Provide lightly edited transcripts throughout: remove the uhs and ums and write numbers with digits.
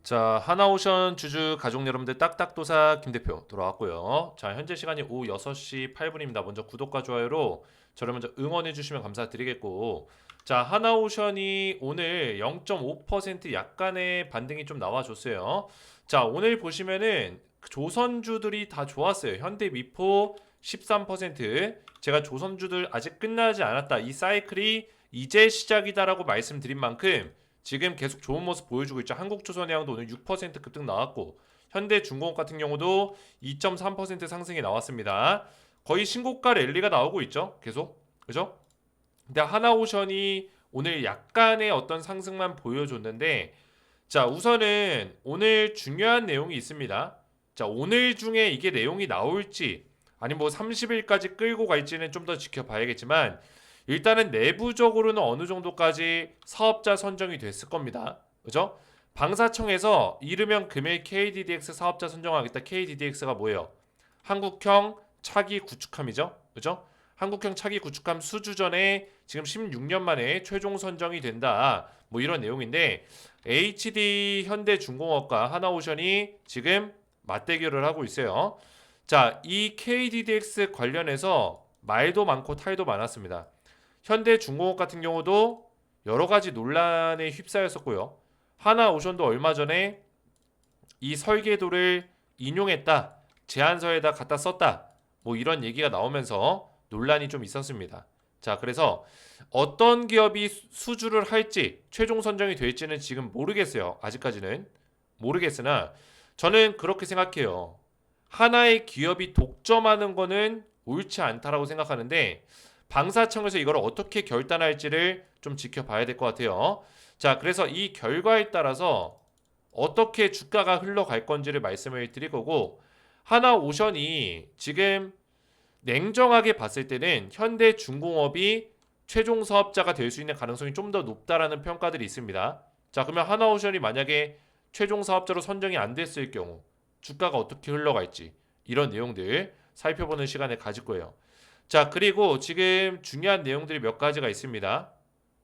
자, 하나오션 주주 가족 여러분들 딱딱도사 김 대표 돌아왔고요. 자, 현재 시간이 오후 6시 8분입니다. 먼저 구독과 좋아요로 저를 먼저 응원해 주시면 감사드리겠고, 자, 하나오션이 오늘 0.5% 약간의 반등이 좀 나와줬어요. 자, 오늘 보시면은 조선주들이 다 좋았어요. 현대미포 13%. 제가 조선주들 아직 끝나지 않았다, 이 사이클이 이제 시작이다라고 말씀드린 만큼 지금 계속 좋은 모습 보여주고 있죠. 한국조선해양도 오늘 6% 급등 나왔고, 현대중공업 같은 경우도 2.3% 상승이 나왔습니다. 거의 신고가 랠리가 나오고 있죠. 계속. 그죠? 근데 하나오션이 오늘 약간의 어떤 상승만 보여줬는데, 자, 우선은 오늘 중요한 내용이 있습니다. 자, 오늘 중에 이게 내용이 나올지 아니면 뭐 30일까지 끌고 갈지는 좀 더 지켜봐야겠지만, 일단은 내부적으로는 어느 정도까지 사업자 선정이 됐을 겁니다. 그죠? 방사청에서 이르면 금일 KDDX 사업자 선정하겠다. KDDX가 뭐예요? 한국형 차기 구축함이죠. 그죠? 한국형 차기 구축함 수주전에 지금 16년 만에 최종 선정이 된다. 뭐 이런 내용인데, HD 현대중공업과 하나오션이 지금 맞대결을 하고 있어요. 자, 이 KDDX 관련해서 말도 많고 탈도 많았습니다. 현대중공업 같은 경우도 여러 가지 논란에 휩싸였었고요. 하나오션도 얼마 전에 이 설계도를 인용했다, 제안서에다 갖다 썼다, 뭐 이런 얘기가 나오면서 논란이 좀 있었습니다. 자, 그래서 어떤 기업이 수주를 할지, 최종 선정이 될지는 지금 모르겠어요. 아직까지는 모르겠으나 저는 그렇게 생각해요. 하나의 기업이 독점하는 거는 옳지 않다라고 생각하는데, 방사청에서 이걸 어떻게 결단할지를 좀 지켜봐야 될 것 같아요. 자, 그래서 이 결과에 따라서 어떻게 주가가 흘러갈 건지를 말씀을 드릴 거고, 하나오션이 지금 냉정하게 봤을 때는 현대중공업이 최종 사업자가 될 수 있는 가능성이 좀 더 높다라는 평가들이 있습니다. 자, 그러면 하나오션이 만약에 최종 사업자로 선정이 안 됐을 경우 주가가 어떻게 흘러갈지, 이런 내용들 살펴보는 시간을 가질 거예요. 자, 그리고 지금 중요한 내용들이 몇 가지가 있습니다.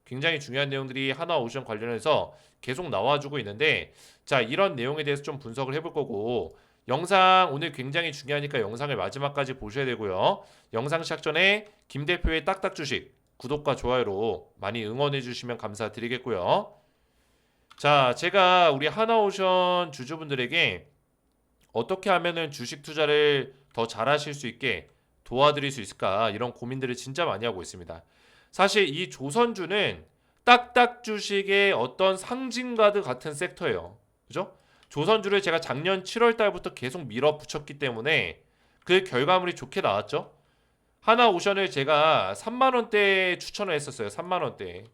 굉장히 중요한 내용들이 하나오션 관련해서 계속 나와주고 있는데, 자, 이런 내용에 대해서 좀 분석을 해볼 거고, 영상 오늘 굉장히 중요하니까 영상을 마지막까지 보셔야 되고요. 영상 시작 전에 김 대표의 딱딱 주식 구독과 좋아요로 많이 응원해 주시면 감사드리겠고요. 자, 제가 우리 하나오션 주주분들에게 어떻게 하면은 주식 투자를 더 잘하실 수 있게 도와드릴 수 있을까, 이런 고민들을 진짜 많이 하고 있습니다. 사실 이 조선주는 딱딱 주식의 어떤 상징과도 같은 섹터예요. 그죠? 조선주를 제가 작년 7월 달부터 계속 밀어붙였기 때문에 그 결과물이 좋게 나왔죠. 하나오션을 제가 3만 원대에 추천을 했었어요. 3만 원대.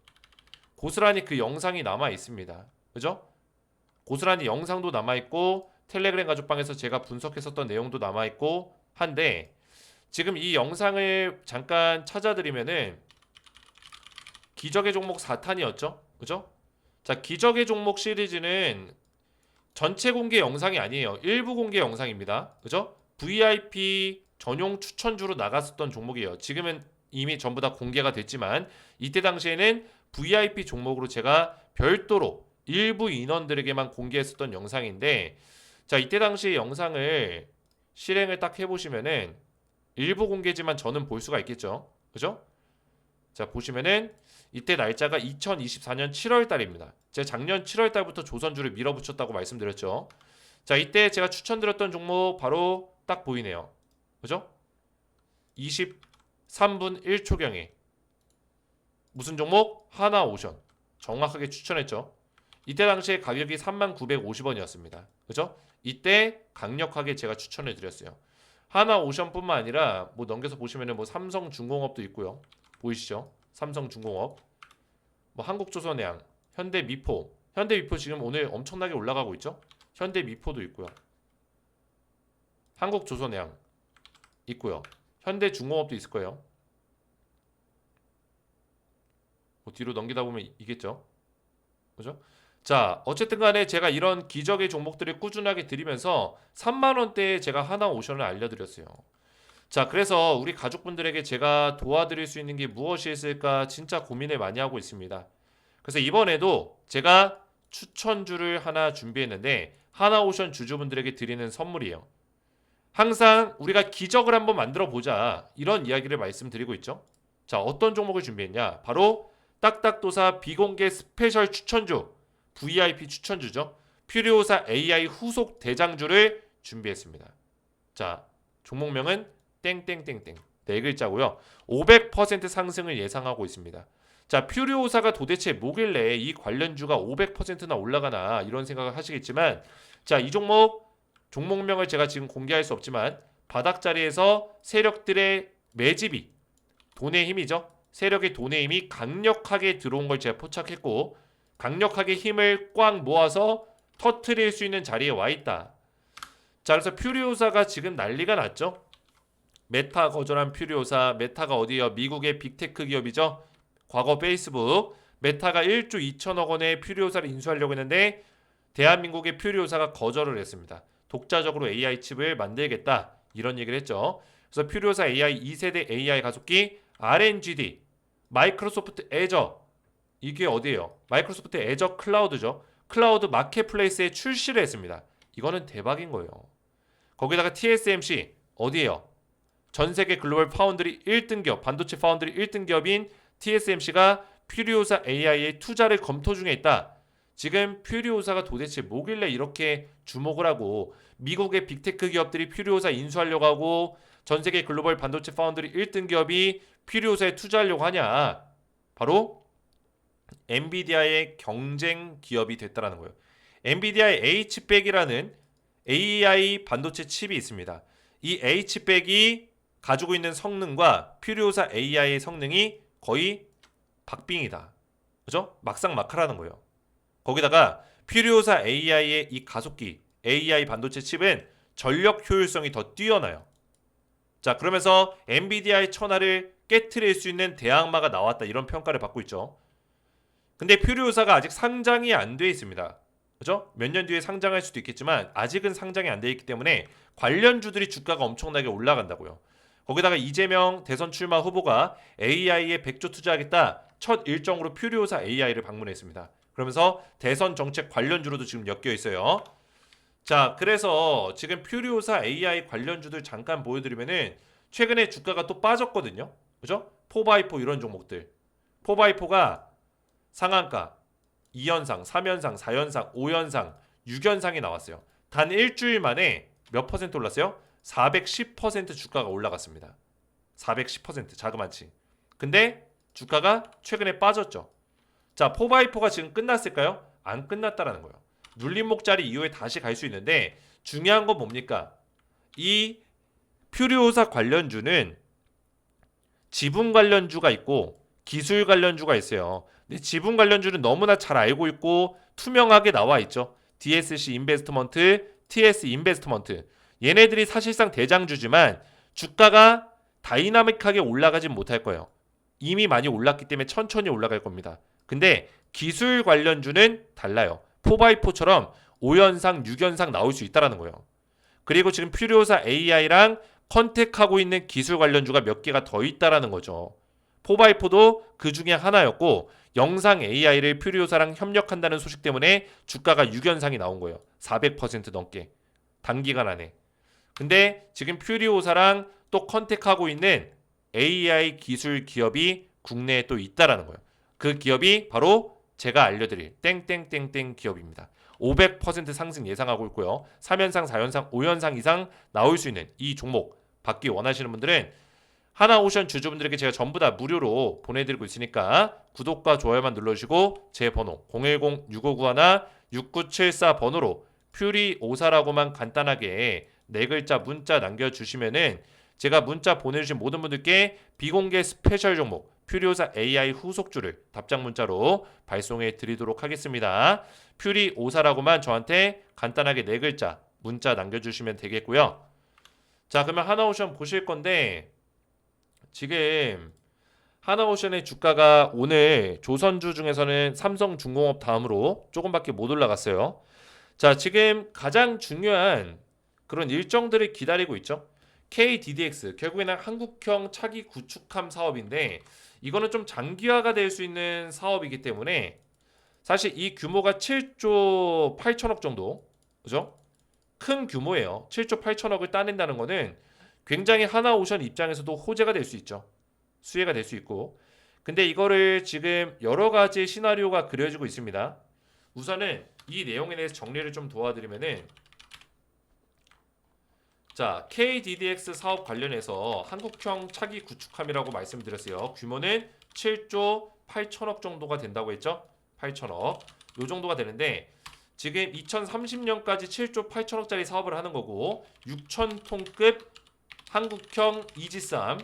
고스란히 그 영상이 남아 있습니다. 그죠? 고스란히 영상도 남아 있고 텔레그램 가족방에서 제가 분석했었던 내용도 남아 있고 한데, 지금 이 영상을 잠깐 찾아드리면은 기적의 종목 4탄이었죠. 그죠? 자, 기적의 종목 시리즈는 전체 공개 영상이 아니에요. 일부 공개 영상입니다. 그죠? VIP 전용 추천주로 나갔었던 종목이에요. 지금은 이미 전부 다 공개가 됐지만, 이때 당시에는 VIP 종목으로 제가 별도로 일부 인원들에게만 공개했었던 영상인데, 자, 이때 당시 영상을 실행을 딱 해보시면은 일부 공개지만 저는 볼 수가 있겠죠. 그죠? 자, 보시면은 이때 날짜가 2024년 7월 달입니다. 제가 작년 7월 달부터 조선주를 밀어붙였다고 말씀드렸죠. 자, 이때 제가 추천드렸던 종목 바로 딱 보이네요. 그죠? 23분 1초경에 무슨 종목? 하나오션. 정확하게 추천했죠. 이때 당시에 가격이 3950원이었습니다. 그죠? 이때 강력하게 제가 추천해 드렸어요. 하나오션뿐만 아니라 뭐 넘겨서 보시면은 뭐 삼성중공업도 있고요. 보이시죠? 삼성중공업, 뭐 한국조선해양, 현대미포. 현대미포 지금 오늘 엄청나게 올라가고 있죠? 현대미포도 있고요. 한국조선해양 있고요. 현대중공업도 있을 거예요. 뭐 뒤로 넘기다 보면 있겠죠? 그죠? 자, 어쨌든 간에 제가 이런 기적의 종목들을 꾸준하게 드리면서 3만 원대에 제가 하나오션을 알려드렸어요. 자, 그래서 우리 가족분들에게 제가 도와드릴 수 있는 게 무엇이 있을까 진짜 고민을 많이 하고 있습니다. 그래서 이번에도 제가 추천주를 하나 준비했는데 하나오션 주주분들에게 드리는 선물이에요. 항상 우리가 기적을 한번 만들어 보자 이런 이야기를 말씀드리고 있죠. 자, 어떤 종목을 준비했냐? 바로 딱딱도사 비공개 스페셜 추천주, VIP 추천주죠. 퓨리오사 AI 후속 대장주를 준비했습니다. 자, 종목명은 땡땡땡땡 네 글자고요. 500% 상승을 예상하고 있습니다. 자, 퓨리오사가 도대체 뭐길래 이 관련주가 500%나 올라가나 이런 생각을 하시겠지만, 자, 이 종목명을 제가 지금 공개할 수 없지만 바닥 자리에서 세력들의 매집이 돈의 힘이죠. 세력의 돈의 힘이 강력하게 들어온 걸 제가 포착했고 강력하게 힘을 꽉 모아서 터트릴 수 있는 자리에 와 있다. 자, 그래서 퓨리오사가 지금 난리가 났죠. 메타 거절한 퓨리오사, 메타가 어디예요? 미국의 빅테크 기업이죠. 과거 페이스북, 메타가 1조 2천억 원의 퓨리오사를 인수하려고 했는데 대한민국의 퓨리오사가 거절을 했습니다. 독자적으로 AI 칩을 만들겠다 이런 얘기를 했죠. 그래서 퓨리오사 AI 2세대 AI 가속기 RNGD, 마이크로소프트 애저, 이게 어디예요? 마이크로소프트 애저 클라우드죠. 클라우드 마켓플레이스에 출시를 했습니다. 이거는 대박인 거예요. 거기다가 TSMC 어디예요? 전 세계 글로벌 파운드리 1등 기업, 반도체 파운드리 1등 기업인 TSMC가 퓨리오사 AI의 투자를 검토 중에 있다. 지금 퓨리오사가 도대체 뭐길래 이렇게 주목을 하고 미국의 빅테크 기업들이 퓨리오사 인수하려고 하고 전 세계 글로벌 반도체 파운드리 1등 기업이 퓨리오사에 투자하려고 하냐? 바로 엔비디아의 경쟁 기업이 됐다라는 거예요. 엔비디아의 H100이라는 AI 반도체 칩이 있습니다. 이 H100이 가지고 있는 성능과 퓨리오사 AI의 성능이 거의 박빙이다. 그죠? 막상 막하라는 거예요. 거기다가 퓨리오사 AI의 이 가속기 AI 반도체 칩은 전력 효율성이 더 뛰어나요. 자, 그러면서 엔비디아의 천하를 깨트릴 수 있는 대항마가 나왔다 이런 평가를 받고 있죠. 근데 퓨리오사가 아직 상장이 안 돼 있습니다. 그죠? 몇 년 뒤에 상장할 수도 있겠지만 아직은 상장이 안 돼 있기 때문에 관련주들이 주가가 엄청나게 올라간다고요. 거기다가 이재명 대선 출마 후보가 AI에 100조 투자하겠다 첫 일정으로 퓨리오사 AI를 방문했습니다. 그러면서 대선 정책 관련주로도 지금 엮여 있어요. 자, 그래서 지금 퓨리오사 AI 관련주들 잠깐 보여드리면은 최근에 주가가 또 빠졌거든요. 그죠? 4x4 이런 종목들. 4x4가 상한가 2연상, 3연상, 4연상, 5연상, 6연상이 나왔어요. 단 일주일 만에 몇 퍼센트 올랐어요? 410% 주가가 올라갔습니다. 410% 자그마치. 근데 주가가 최근에 빠졌죠. 자, 4x4가 지금 끝났을까요? 안 끝났다라는 거예요. 눌림목자리 이후에 다시 갈 수 있는데 중요한 건 뭡니까? 이 퓨리오사 관련주는 지분 관련주가 있고 기술 관련주가 있어요. 근데 지분 관련주는 너무나 잘 알고 있고 투명하게 나와 있죠. DSC 인베스트먼트, TS 인베스트먼트. 얘네들이 사실상 대장주지만 주가가 다이나믹하게 올라가진 못할 거예요. 이미 많이 올랐기 때문에 천천히 올라갈 겁니다. 근데 기술 관련주는 달라요. 4x4처럼 5연상, 6연상 나올 수 있다는 거예요. 그리고 지금 퓨리오사 AI랑 컨택하고 있는 기술 관련주가 몇 개가 더 있다는 거죠. 4x4도 그 중에 하나였고 영상 AI를 퓨리오사랑 협력한다는 소식 때문에 주가가 6연상이 나온 거예요. 400% 넘게. 단기간 안에. 근데 지금 퓨리오사랑 또 컨택하고 있는 AI 기술 기업이 국내에 또 있다라는 거예요. 그 기업이 바로 제가 알려드릴 땡땡땡땡 기업입니다. 500% 상승 예상하고 있고요. 3연상, 4연상, 5연상 이상 나올 수 있는 이 종목 받기 원하시는 분들은 하나오션 주주분들에게 제가 전부 다 무료로 보내드리고 있으니까 구독과 좋아요만 눌러주시고 제 번호 010-6591-6974 번호로 퓨리오사라고만 간단하게 네 글자 문자 남겨주시면은 제가 문자 보내주신 모든 분들께 비공개 스페셜 종목 퓨리오사 AI 후속주를 답장 문자로 발송해 드리도록 하겠습니다. 퓨리오사라고만 저한테 간단하게 네 글자 문자 남겨주시면 되겠고요. 자, 그러면 하나오션 보실 건데 지금 하나오션의 주가가 오늘 조선주 중에서는 삼성중공업 다음으로 조금밖에 못 올라갔어요. 자, 지금 가장 중요한 그런 일정들을 기다리고 있죠. KDDX 결국에는 한국형 차기 구축함 사업인데 이거는 좀 장기화가 될 수 있는 사업이기 때문에 사실 이 규모가 7조 8천억 정도, 그죠? 큰 규모예요. 7조 8천억을 따낸다는 거는 굉장히 하나오션 입장에서도 호재가 될 수 있죠. 수혜가 될 수 있고. 근데 이거를 지금 여러 가지 시나리오가 그려지고 있습니다. 우선은 이 내용에 대해서 정리를 좀 도와드리면은, 자, KDDX 사업 관련해서 한국형 차기 구축함이라고 말씀드렸어요. 규모는 7조 8천억 정도가 된다고 했죠? 8천억. 요 정도가 되는데 지금 2030년까지 7조 8천억짜리 사업을 하는 거고 6,000톤급 한국형 이지쌈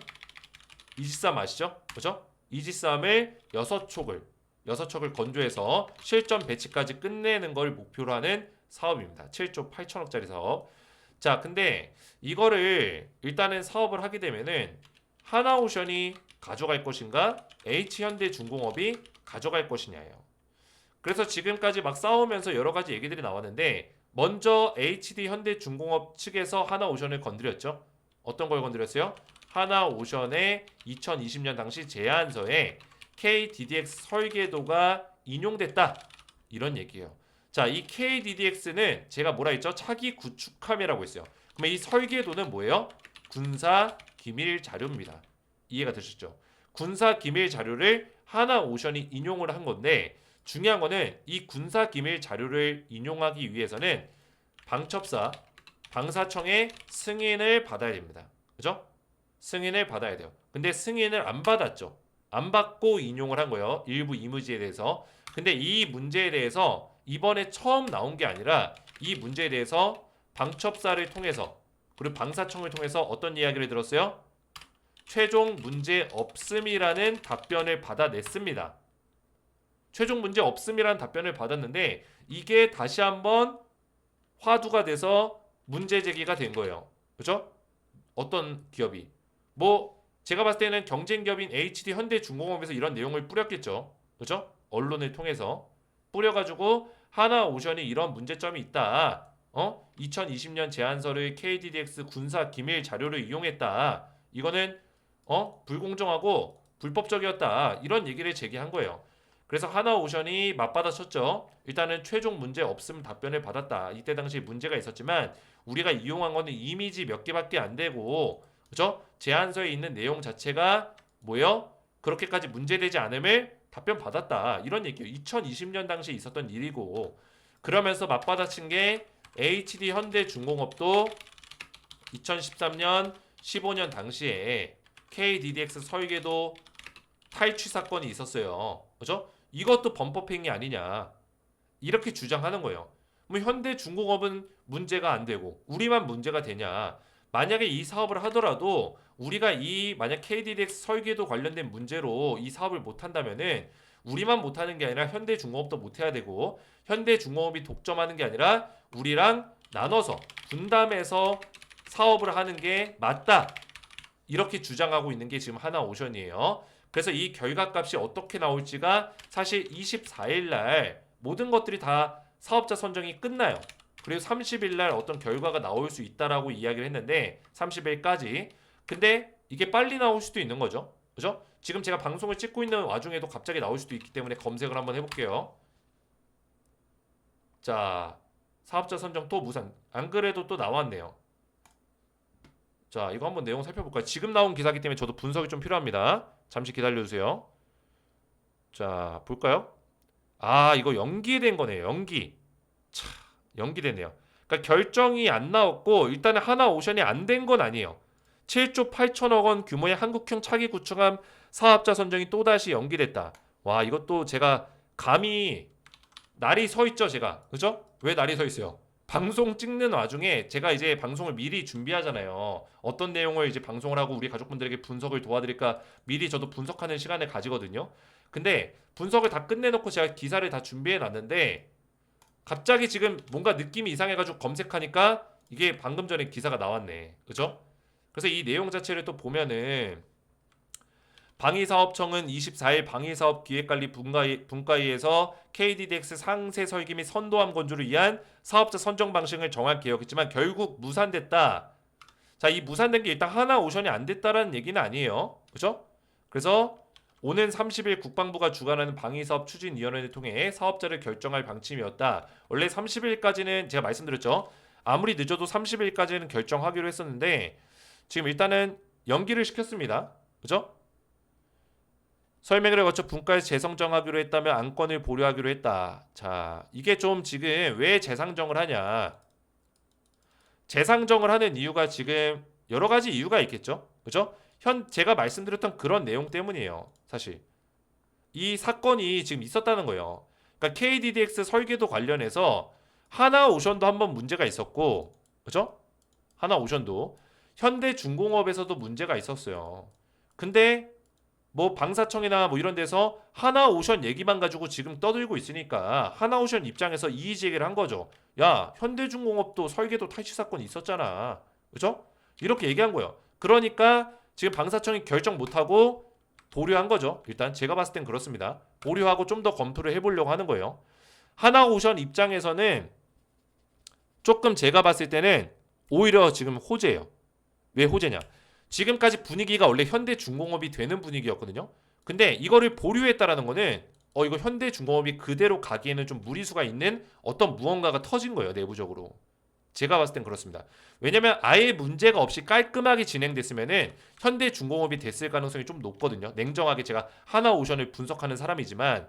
아시죠? 그죠? 이지쌈을 6척을 건조해서 실전 배치까지 끝내는 걸 목표로 하는 사업입니다. 7조 8천억짜리 사업. 자, 근데 이거를 일단은 사업을 하게 되면은 하나오션이 가져갈 것인가, H현대중공업이 가져갈 것이냐예요. 그래서 지금까지 막 싸우면서 여러 가지 얘기들이 나왔는데 먼저 HD현대중공업 측에서 하나오션을 건드렸죠. 어떤 걸 건드렸어요? 하나오션의 2020년 당시 제안서에 KDDX 설계도가 인용됐다. 이런 얘기예요. 자, 이 KDDX는 제가 뭐라 했죠? 차기 구축함이라고 했어요. 그러면 이 설계도는 뭐예요? 군사 기밀 자료입니다. 이해가 되셨죠? 군사 기밀 자료를 하나오션이 인용을 한 건데 중요한 거는 이 군사 기밀 자료를 인용하기 위해서는 방사청의 승인을 받아야 됩니다. 그죠? 승인을 받아야 돼요. 근데 승인을 안 받았죠. 안 받고 인용을 한 거예요. 일부 이미지에 대해서. 근데 이 문제에 대해서 이번에 처음 나온 게 아니라 이 문제에 대해서 방첩사를 통해서 그리고 방사청을 통해서 어떤 이야기를 들었어요? 최종 문제 없음이라는 답변을 받아냈습니다. 최종 문제 없음이라는 답변을 받았는데 이게 다시 한번 화두가 돼서 문제 제기가 된 거예요. 그죠? 어떤 기업이 뭐 제가 봤을 때는 경쟁 기업인 HD 현대중공업에서 이런 내용을 뿌렸겠죠. 그죠? 언론을 통해서 뿌려가지고 하나오션이 이런 문제점이 있다. 2020년 제안서를 KDDX 군사 기밀 자료를 이용했다. 이거는 불공정하고 불법적이었다. 이런 얘기를 제기한 거예요. 그래서 하나오션이 맞받아쳤죠. 일단은 최종 문제 없음 답변을 받았다. 이때 당시 문제가 있었지만 우리가 이용한 거는 이미지 몇 개밖에 안 되고, 그죠? 제안서에 있는 내용 자체가 뭐요? 그렇게까지 문제되지 않음을 답변 받았다. 이런 얘기예요. 2020년 당시에 있었던 일이고, 그러면서 맞받아친 게 HD 현대중공업도 2013년 15년 당시에 KDDX 설계도 탈취 사건이 있었어요. 그죠? 이것도 범법행위 아니냐. 이렇게 주장하는 거예요. 뭐 현대중공업은 문제가 안 되고 우리만 문제가 되냐. 만약에 이 사업을 하더라도 우리가 이 만약 KDDX 설계도 관련된 문제로 이 사업을 못 한다면은 우리만 못 하는 게 아니라 현대중공업도 못 해야 되고 현대중공업이 독점하는 게 아니라 우리랑 나눠서 분담해서 사업을 하는 게 맞다. 이렇게 주장하고 있는 게 지금 하나오션이에요. 그래서 이 결과값이 어떻게 나올지가 사실 24일 날 모든 것들이 다 사업자 선정이 끝나요. 그리고 30일 날 어떤 결과가 나올 수 있다라고 이야기를 했는데 30일까지. 근데 이게 빨리 나올 수도 있는 거죠. 그죠? 지금 제가 방송을 찍고 있는 와중에도 갑자기 나올 수도 있기 때문에 검색을 한번 해볼게요. 자, 사업자 선정 또 무산. 안 그래도 또 나왔네요. 자, 이거 한번 내용 살펴볼까요? 지금 나온 기사이기 때문에 저도 분석이 좀 필요합니다. 잠시 기다려주세요. 자, 볼까요? 아, 이거 연기된 거네요. 연기됐네요. 그러니까 결정이 안 나왔고 일단은 하나오션이 안 된 건 아니에요. 7조 8천억 원 규모의 한국형 차기 구축함 사업자 선정이 또다시 연기됐다. 와, 이것도 제가 감히 날이 서 있죠, 제가. 그죠? 왜 날이 서 있어요? 방송 찍는 와중에 제가 이제 방송을 미리 준비하잖아요. 어떤 내용을 이제 방송을 하고 우리 가족분들에게 분석을 도와드릴까 미리 저도 분석하는 시간을 가지거든요. 근데 분석을 다 끝내놓고 제가 기사를 다 준비해 놨는데 갑자기 지금 뭔가 느낌이 이상해가지고 검색하니까 이게 방금 전에 기사가 나왔네. 그죠? 그래서 이 내용 자체를 또 보면은 방위사업청은 24일 방위사업 기획관리 분과위에서 KDDX 상세 설계 및 선도함 건조를 위한 사업자 선정 방식을 정할 계획했지만 결국 무산됐다. 자, 이 무산된 게 일단 하나오션이 안 됐다라는 얘기는 아니에요. 그죠? 그래서 오는 30일 국방부가 주관하는 방위사업 추진위원회를 통해 사업자를 결정할 방침이었다. 원래 30일까지는 제가 말씀드렸죠. 아무리 늦어도 30일까지는 결정하기로 했었는데 지금 일단은 연기를 시켰습니다. 그죠? 설명회를 거쳐 분과에서 재상정하기로 했다면 안건을 보류하기로 했다. 자, 이게 좀 지금 왜 재상정을 하냐? 재상정을 하는 이유가 지금 여러 가지 이유가 있겠죠. 그죠? 제가 말씀드렸던 그런 내용 때문이에요. 사실 이 사건이 지금 있었다는 거예요. 그러니까 KDDX 설계도 관련해서 하나오션도 한번 문제가 있었고, 그죠? 하나오션도 현대중공업에서도 문제가 있었어요. 근데 뭐 방사청이나 뭐 이런 데서 하나오션 얘기만 가지고 지금 떠들고 있으니까 하나오션 입장에서 이의 제기를 한 거죠. 야, 현대중공업도 설계도 탈취 사건이 있었잖아. 그죠? 이렇게 얘기한 거예요. 그러니까 지금 방사청이 결정 못하고 보류한 거죠. 일단 제가 봤을 땐 그렇습니다. 보류하고 좀 더 검토를 해보려고 하는 거예요. 하나오션 입장에서는 조금 제가 봤을 때는 오히려 지금 호재예요. 왜 호재냐? 지금까지 분위기가 원래 현대중공업이 되는 분위기였거든요. 근데 이거를 보류했다라는 거는 이거 현대중공업이 그대로 가기에는 좀 무리수가 있는 어떤 무언가가 터진 거예요. 내부적으로. 제가 봤을 땐 그렇습니다. 왜냐면 아예 문제가 없이 깔끔하게 진행됐으면은 현대중공업이 됐을 가능성이 좀 높거든요. 냉정하게 제가 하나오션을 분석하는 사람이지만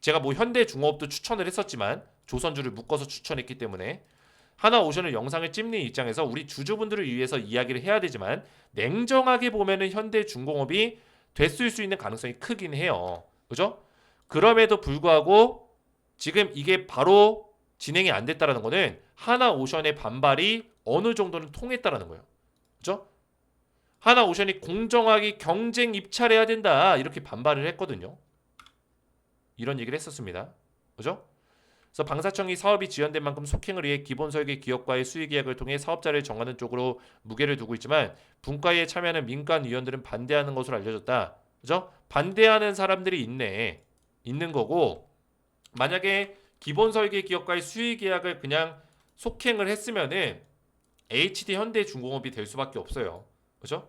제가 뭐 현대중공업도 추천을 했었지만 조선주를 묶어서 추천했기 때문에 하나오션을 영상을 찍는 입장에서 우리 주주분들을 위해서 이야기를 해야 되지만 냉정하게 보면은 현대중공업이 됐을 수 있는 가능성이 크긴 해요. 그죠? 그럼에도 불구하고 지금 이게 바로 진행이 안 됐다라는 거는 하나오션의 반발이 어느 정도는 통했다라는 거예요. 그죠? 하나오션이 공정하게 경쟁 입찰해야 된다 이렇게 반발을 했거든요. 이런 얘기를 했었습니다. 그죠? 그래서 방사청이 사업이 지연된 만큼 속행을 위해 기본 설계 기업과의 수의 계약을 통해 사업자를 정하는 쪽으로 무게를 두고 있지만 분과에 참여하는 민간 위원들은 반대하는 것으로 알려졌다. 그죠? 반대하는 사람들이 있는 거고 만약에 기본 설계 기업과의 수의 계약을 그냥 속행을 했으면은 HD 현대중공업이 될 수밖에 없어요. 그죠?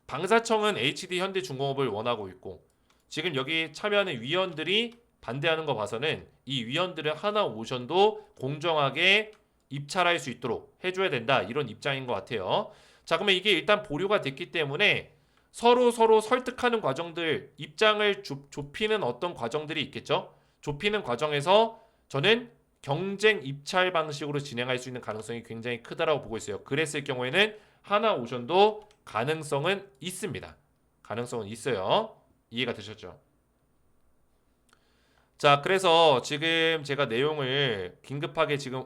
방사청은 HD 현대중공업을 원하고 있고 지금 여기 참여하는 위원들이 반대하는 거 봐서는 이 위원들은 하나오션도 공정하게 입찰할 수 있도록 해줘야 된다 이런 입장인 것 같아요. 자, 그러면 이게 일단 보류가 됐기 때문에 서로 설득하는 과정들, 입장을 좁히는 어떤 과정들이 있겠죠. 좁히는 과정에서 저는 경쟁 입찰 방식으로 진행할 수 있는 가능성이 굉장히 크다라고 보고 있어요. 그랬을 경우에는 하나오션도 가능성은 있습니다. 가능성은 있어요. 이해가 되셨죠? 자, 그래서 지금 제가 내용을 긴급하게 지금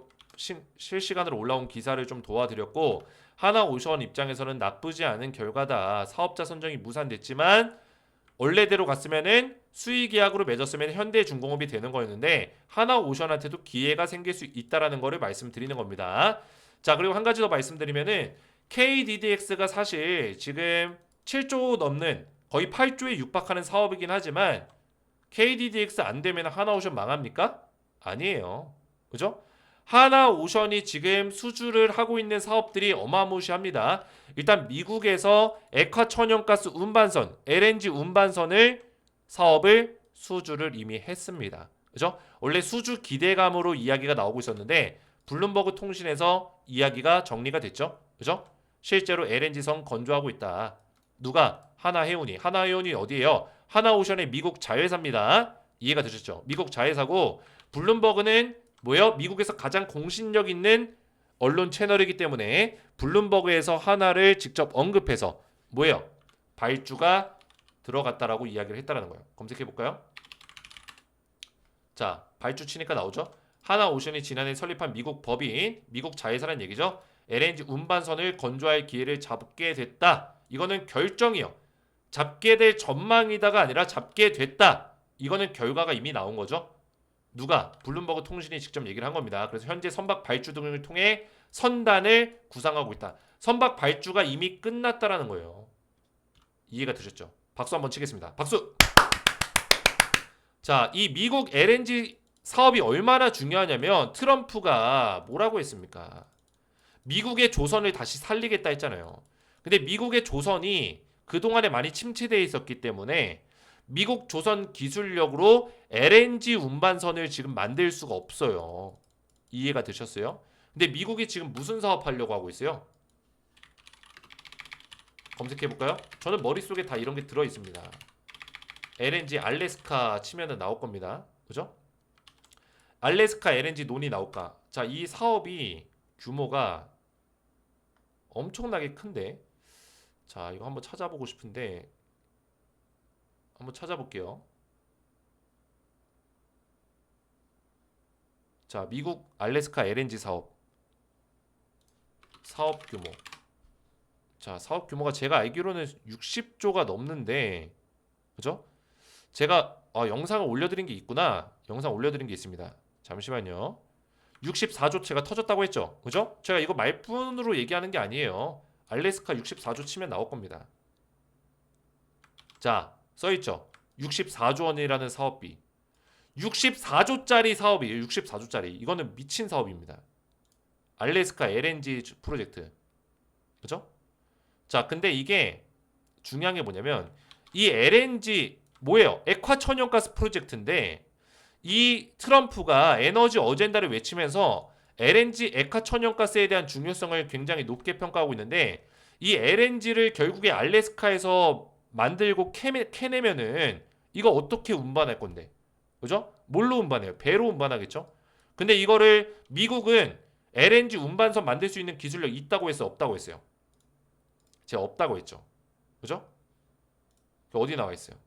실시간으로 올라온 기사를 좀 도와드렸고 하나오션 입장에서는 나쁘지 않은 결과다. 사업자 선정이 무산됐지만 원래대로 갔으면은 수의 계약으로 맺었으면 현대중공업이 되는 거였는데 하나오션한테도 기회가 생길 수 있다라는 거를 말씀드리는 겁니다. 자, 그리고 한 가지 더 말씀드리면은 KDDX가 사실 지금 7조 넘는 거의 8조에 육박하는 사업이긴 하지만 KDDX 안 되면 하나오션 망합니까? 아니에요. 그죠? 하나오션이 지금 수주를 하고 있는 사업들이 어마무시합니다. 일단 미국에서 액화 천연가스 운반선, LNG 운반선을 사업을 수주를 이미 했습니다. 그죠? 원래 수주 기대감으로 이야기가 나오고 있었는데 블룸버그 통신에서 이야기가 정리가 됐죠. 그죠? 실제로 LNG선 건조하고 있다. 누가? 하나해운이 어디예요? 하나오션의 미국 자회사입니다. 이해가 되셨죠? 미국 자회사고 블룸버그는 뭐예요? 미국에서 가장 공신력 있는 언론 채널이기 때문에 블룸버그에서 하나를 직접 언급해서 뭐예요? 발주가 들어갔다라고 이야기를 했다라는 거예요. 검색해 볼까요? 자, 발주 치니까 나오죠? 하나오션이 지난해 설립한 미국 법인, 미국 자회사라는 얘기죠. LNG 운반선을 건조할 기회를 잡게 됐다. 이거는 결정이요. 잡게 될 전망이다가 아니라 잡게 됐다. 이거는 결과가 이미 나온 거죠. 누가? 블룸버그 통신이 직접 얘기를 한 겁니다. 그래서 현재 선박 발주 등을 통해 선단을 구상하고 있다. 선박 발주가 이미 끝났다라는 거예요. 이해가 되셨죠? 박수 한번 치겠습니다. 박수! 자, 이 미국 LNG 사업이 얼마나 중요하냐면 트럼프가 뭐라고 했습니까? 미국의 조선을 다시 살리겠다 했잖아요. 근데 미국의 조선이 그동안에 많이 침체되어 있었기 때문에 미국 조선 기술력으로 LNG 운반선을 지금 만들 수가 없어요. 이해가 되셨어요? 근데 미국이 지금 무슨 사업 하려고 하고 있어요? 검색해 볼까요? 저는 머릿속에 다 이런 게 들어 있습니다. LNG 알래스카 치면은 나올 겁니다. 그죠? 알래스카 LNG 논이 나올까? 자, 이 사업이 규모가 엄청나게 큰데. 자, 이거 한번 찾아보고 싶은데 한번 찾아볼게요. 자, 미국 알래스카 LNG 사업 규모. 자, 사업 규모가 제가 알기로는 60조가 넘는데, 그죠? 제가 영상을 올려드린 게 있구나. 영상 올려드린 게 있습니다. 잠시만요. 64조체가 터졌다고 했죠, 그죠? 제가 이거 말뿐으로 얘기하는 게 아니에요. 알래스카 64조 치면 나올 겁니다. 자, 써있죠. 64조 원이라는 사업비. 64조짜리 사업이에요. 64조짜리. 이거는 미친 사업입니다. 알래스카 LNG 프로젝트. 그죠? 자, 근데 이게 중요한 게 뭐냐면 이 LNG 뭐예요? 액화천연가스 프로젝트인데 이 트럼프가 에너지 어젠다를 외치면서 LNG 액화천연가스에 대한 중요성을 굉장히 높게 평가하고 있는데 이 LNG를 결국에 알래스카에서 만들고 캐내면은 이거 어떻게 운반할 건데? 그죠? 뭘로 운반해요? 배로 운반하겠죠? 근데 이거를 미국은 LNG 운반선 만들 수 있는 기술력 있다고 했어? 없다고 했어요? 제가 없다고 했죠. 그죠? 어디 나와 있어요?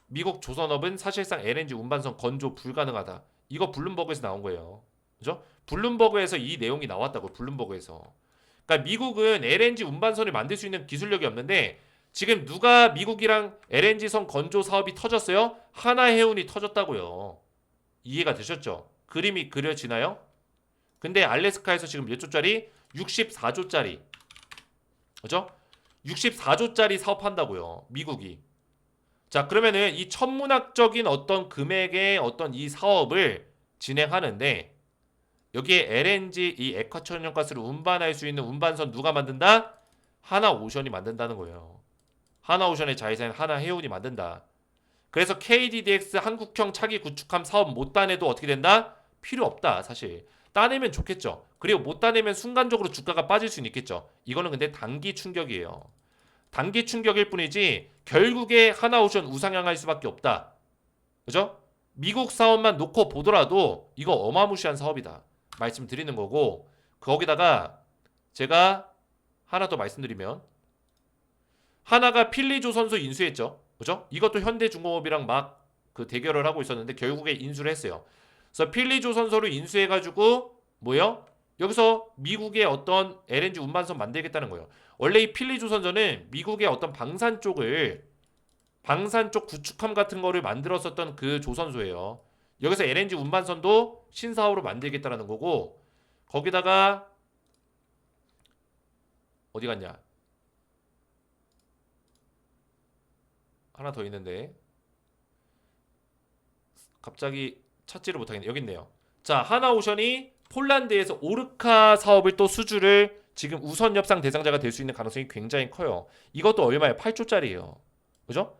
미국 조선업은 사실상 LNG 운반선 건조 불가능하다. 이거 블룸버그에서 나온 거예요. 그죠? 블룸버그에서 이 내용이 나왔다고. 블룸버그에서. 그러니까 미국은 LNG 운반선을 만들 수 있는 기술력이 없는데 지금 누가 미국이랑 LNG선 건조 사업이 터졌어요? 하나해운이 터졌다고요. 이해가 되셨죠? 그림이 그려지나요? 근데 알래스카에서 지금 몇 조짜리? 64조짜리. 그죠? 64조짜리 사업한다고요. 미국이. 자, 그러면은 이 천문학적인 어떤 금액의 어떤 이 사업을 진행하는데 여기에 LNG 이 액화천연가스를 운반할 수 있는 운반선 누가 만든다? 하나오션이 만든다는 거예요. 하나오션의 자회사인 하나해운이 만든다. 그래서 KDDX 한국형 차기 구축함 사업 못 따내도 어떻게 된다? 필요 없다, 사실. 따내면 좋겠죠. 그리고 못 따내면 순간적으로 주가가 빠질 수는 있겠죠. 이거는 근데 단기 충격이에요. 단기 충격일 뿐이지 결국에 하나오션 우상향할 수밖에 없다. 그죠? 미국 사업만 놓고 보더라도 이거 어마무시한 사업이다. 말씀드리는 거고 거기다가 제가 하나 더 말씀드리면 하나가 필리조선소 인수했죠. 그죠? 이것도 현대중공업이랑 막 그 대결을 하고 있었는데 결국에 인수를 했어요. 그래서 필리조선소를 인수해가지고 뭐요? 여기서 미국의 어떤 LNG 운반선 만들겠다는 거예요. 원래 이 필리조선소는 미국의 어떤 방산 쪽 구축함 같은 거를 만들었었던 그 조선소예요. 여기서 LNG 운반선도 신사업으로 만들겠다라는 거고 거기다가 어디 갔냐? 하나 더 있는데 갑자기 찾지를 못하겠네. 여기 있네요. 자, 하나오션이 폴란드에서 오르카 사업을 또 수주를 지금 우선 협상 대상자가 될 수 있는 가능성이 굉장히 커요. 이것도 얼마예요? 8조짜리예요. 그죠?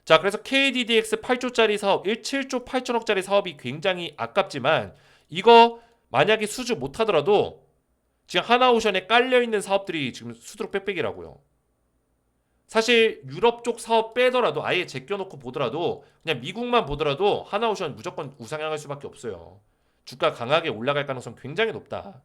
자, 그래서 KDDX 8조짜리 사업, 7조 8천억짜리 사업이 굉장히 아깝지만 이거 만약에 수주 못 하더라도 지금 하나오션에 깔려 있는 사업들이 지금 수두룩 빽빽이라고요. 사실 유럽 쪽 사업 빼더라도 아예 제껴놓고 보더라도 그냥 미국만 보더라도 하나오션 무조건 우상향할 수밖에 없어요. 주가 강하게 올라갈 가능성 굉장히 높다.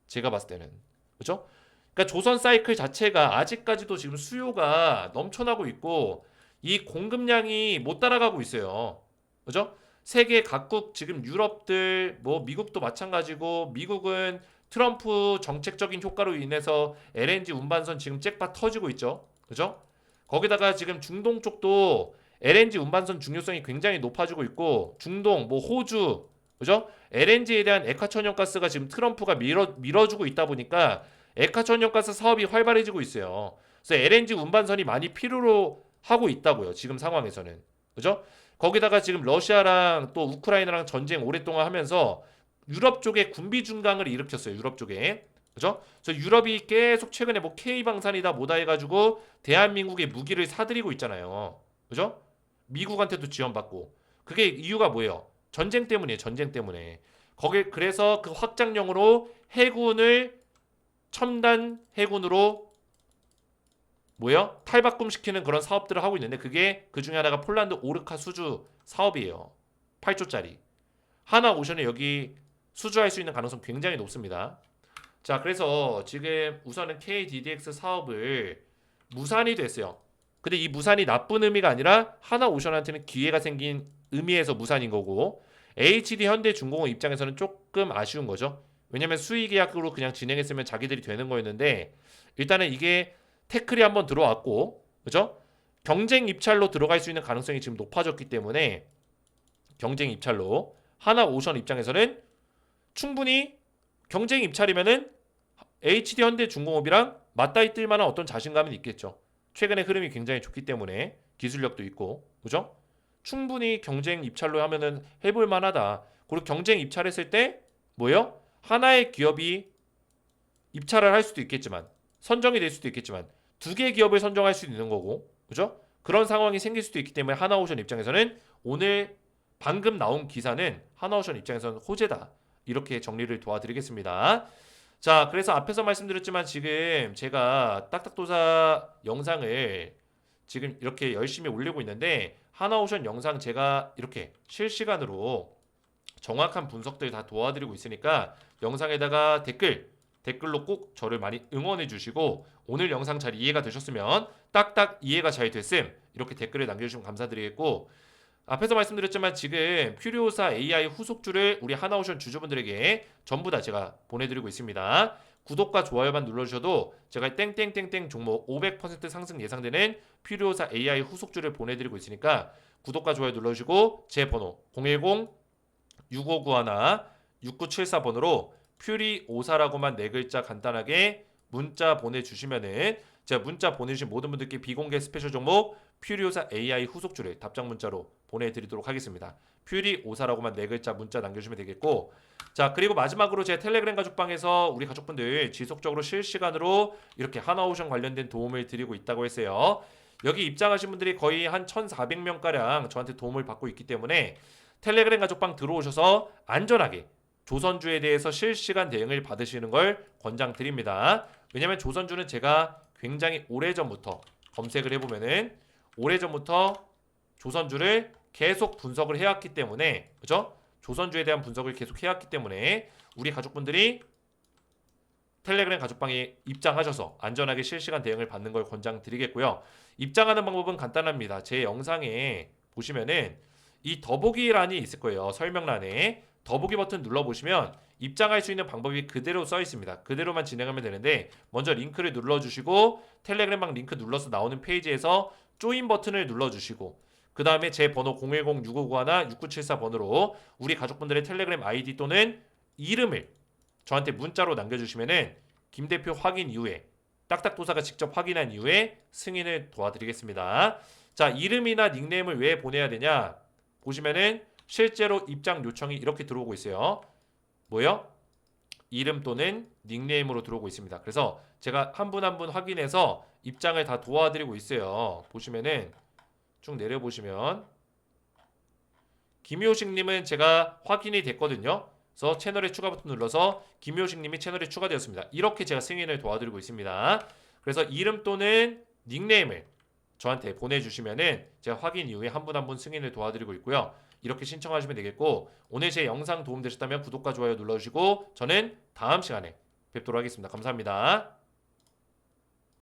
제가 봤을 때는. 그죠? 그러니까 조선 사이클 자체가 아직까지도 지금 수요가 넘쳐나고 있고 이 공급량이 못 따라가고 있어요. 그죠? 세계 각국 지금 유럽들 뭐 미국도 마찬가지고 미국은 트럼프 정책적인 효과로 인해서 LNG 운반선 지금 잭팟 터지고 있죠. 그죠? 거기다가 지금 중동 쪽도 LNG 운반선 중요성이 굉장히 높아지고 있고 중동 뭐 호주 그죠? LNG에 대한 액화천연가스가 지금 트럼프가 밀어주고 있다 보니까 액화천연가스 사업이 활발해지고 있어요. 그래서 LNG 운반선이 많이 필요로 하고 있다고요. 지금 상황에서는. 그죠? 거기다가 지금 러시아랑 또 우크라이나랑 전쟁 오랫동안 하면서 유럽 쪽에 군비 중강을 일으켰어요. 유럽 쪽에. 그죠? 그래서 유럽이 계속 최근에 뭐 K방산이다 뭐다 해가지고 대한민국의 무기를 사들이고 있잖아요. 그죠? 미국한테도 지원받고. 그게 이유가 뭐예요? 전쟁 때문이에요. 전쟁 때문에. 거기 그래서 그 확장력으로 해군을 첨단 해군으로 뭐예요? 탈바꿈시키는 그런 사업들을 하고 있는데 그게 그 중에 하나가 폴란드 오르카 수주 사업이에요. 8조짜리. 하나 오션에 여기 수주할 수 있는 가능성 굉장히 높습니다. 자, 그래서 지금 우선은 KDDX 사업을 무산이 됐어요. 근데 이 무산이 나쁜 의미가 아니라 하나 오션한테는 기회가 생긴 의미에서 무산인 거고 HD 현대중공업 입장에서는 조금 아쉬운 거죠. 왜냐면 수의 계약으로 그냥 진행했으면 자기들이 되는 거였는데 일단은 이게 태클이 한번 들어왔고 그죠? 경쟁 입찰로 들어갈 수 있는 가능성이 지금 높아졌기 때문에 경쟁 입찰로 하나 오션 입장에서는 충분히 경쟁 입찰이면은 HD 현대중공업이랑 맞닿아 뜰 만한 어떤 자신감은 있겠죠. 최근에 흐름이 굉장히 좋기 때문에 기술력도 있고, 그죠? 충분히 경쟁 입찰로 하면은 해볼 만하다. 그리고 경쟁 입찰했을 때 뭐예요? 하나의 기업이 입찰을 할 수도 있겠지만 선정이 될 수도 있겠지만 두 개의 기업을 선정할 수도 있는 거고, 그죠? 그런 상황이 생길 수도 있기 때문에 하나오션 입장에서는 오늘 방금 나온 기사는 하나오션 입장에서는 호재다. 이렇게 정리를 도와드리겠습니다. 자, 그래서 앞에서 말씀드렸지만 지금 제가 딱딱도사 영상을 지금 이렇게 열심히 올리고 있는데 하나오션 영상 제가 이렇게 실시간으로 정확한 분석들 다 도와드리고 있으니까 영상에다가 댓글로 꼭 저를 많이 응원해 주시고 오늘 영상 잘 이해가 되셨으면 딱딱 이해가 잘 됐음 이렇게 댓글을 남겨주시면 감사드리겠고 앞에서 말씀드렸지만 지금 퓨리오사 AI 후속주를 우리 하나오션 주주분들에게 전부 다 제가 보내드리고 있습니다. 구독과 좋아요만 눌러주셔도 제가 땡땡땡땡 종목 500% 상승 예상되는 퓨리오사 AI 후속주를 보내드리고 있으니까 구독과 좋아요 눌러주시고 제 번호 010-6591-6974번으로 퓨리오사라고만 네 글자 간단하게 문자 보내주시면은 제가 문자 보내주신 모든 분들께 비공개 스페셜 종목 퓨리오사 AI 후속주를 답장 문자로 보내드리도록 하겠습니다. 퓨리오사라고만 네 글자 문자 남겨주시면 되겠고 자 그리고 마지막으로 제 텔레그램 가족방에서 우리 가족분들 지속적으로 실시간으로 이렇게 하나오션 관련된 도움을 드리고 있다고 했어요. 여기 입장하신 분들이 거의 한 1,400명가량 저한테 도움을 받고 있기 때문에 텔레그램 가족방 들어오셔서 안전하게 조선주에 대해서 실시간 대응을 받으시는 걸 권장드립니다. 왜냐면 조선주는 제가 굉장히 오래전부터 검색을 해보면은 오래전부터 조선주를 계속 분석을 해왔기 때문에 그죠? 조선주에 대한 분석을 계속 해왔기 때문에 우리 가족분들이 텔레그램 가족방에 입장하셔서 안전하게 실시간 대응을 받는 걸 권장드리겠고요. 입장하는 방법은 간단합니다. 제 영상에 보시면은 이 더보기란이 있을 거예요. 설명란에 더보기 버튼 눌러보시면 입장할 수 있는 방법이 그대로 써 있습니다. 그대로만 진행하면 되는데 먼저 링크를 눌러주시고 텔레그램방 링크 눌러서 나오는 페이지에서 조인 버튼을 눌러주시고 그 다음에 제 번호 010-6591-6974번으로 우리 가족분들의 텔레그램 아이디 또는 이름을 저한테 문자로 남겨주시면은 김 대표 확인 이후에 딱딱도사가 직접 확인한 이후에 승인을 도와드리겠습니다. 자 이름이나 닉네임을 왜 보내야 되냐 보시면은 실제로 입장 요청이 이렇게 들어오고 있어요. 뭐요? 이름 또는 닉네임으로 들어오고 있습니다. 그래서 제가 한 분 한 분 확인해서 입장을 다 도와드리고 있어요. 보시면은 쭉 내려보시면 김효식님은 제가 확인이 됐거든요. 그래서 채널에 추가 버튼 눌러서 김효식님이 채널에 추가되었습니다. 이렇게 제가 승인을 도와드리고 있습니다. 그래서 이름 또는 닉네임을 저한테 보내주시면은 제가 확인 이후에 한 분 한 분 승인을 도와드리고 있고요. 이렇게 신청하시면 되겠고 오늘 제 영상 도움되셨다면 구독과 좋아요 눌러주시고 저는 다음 시간에 뵙도록 하겠습니다. 감사합니다.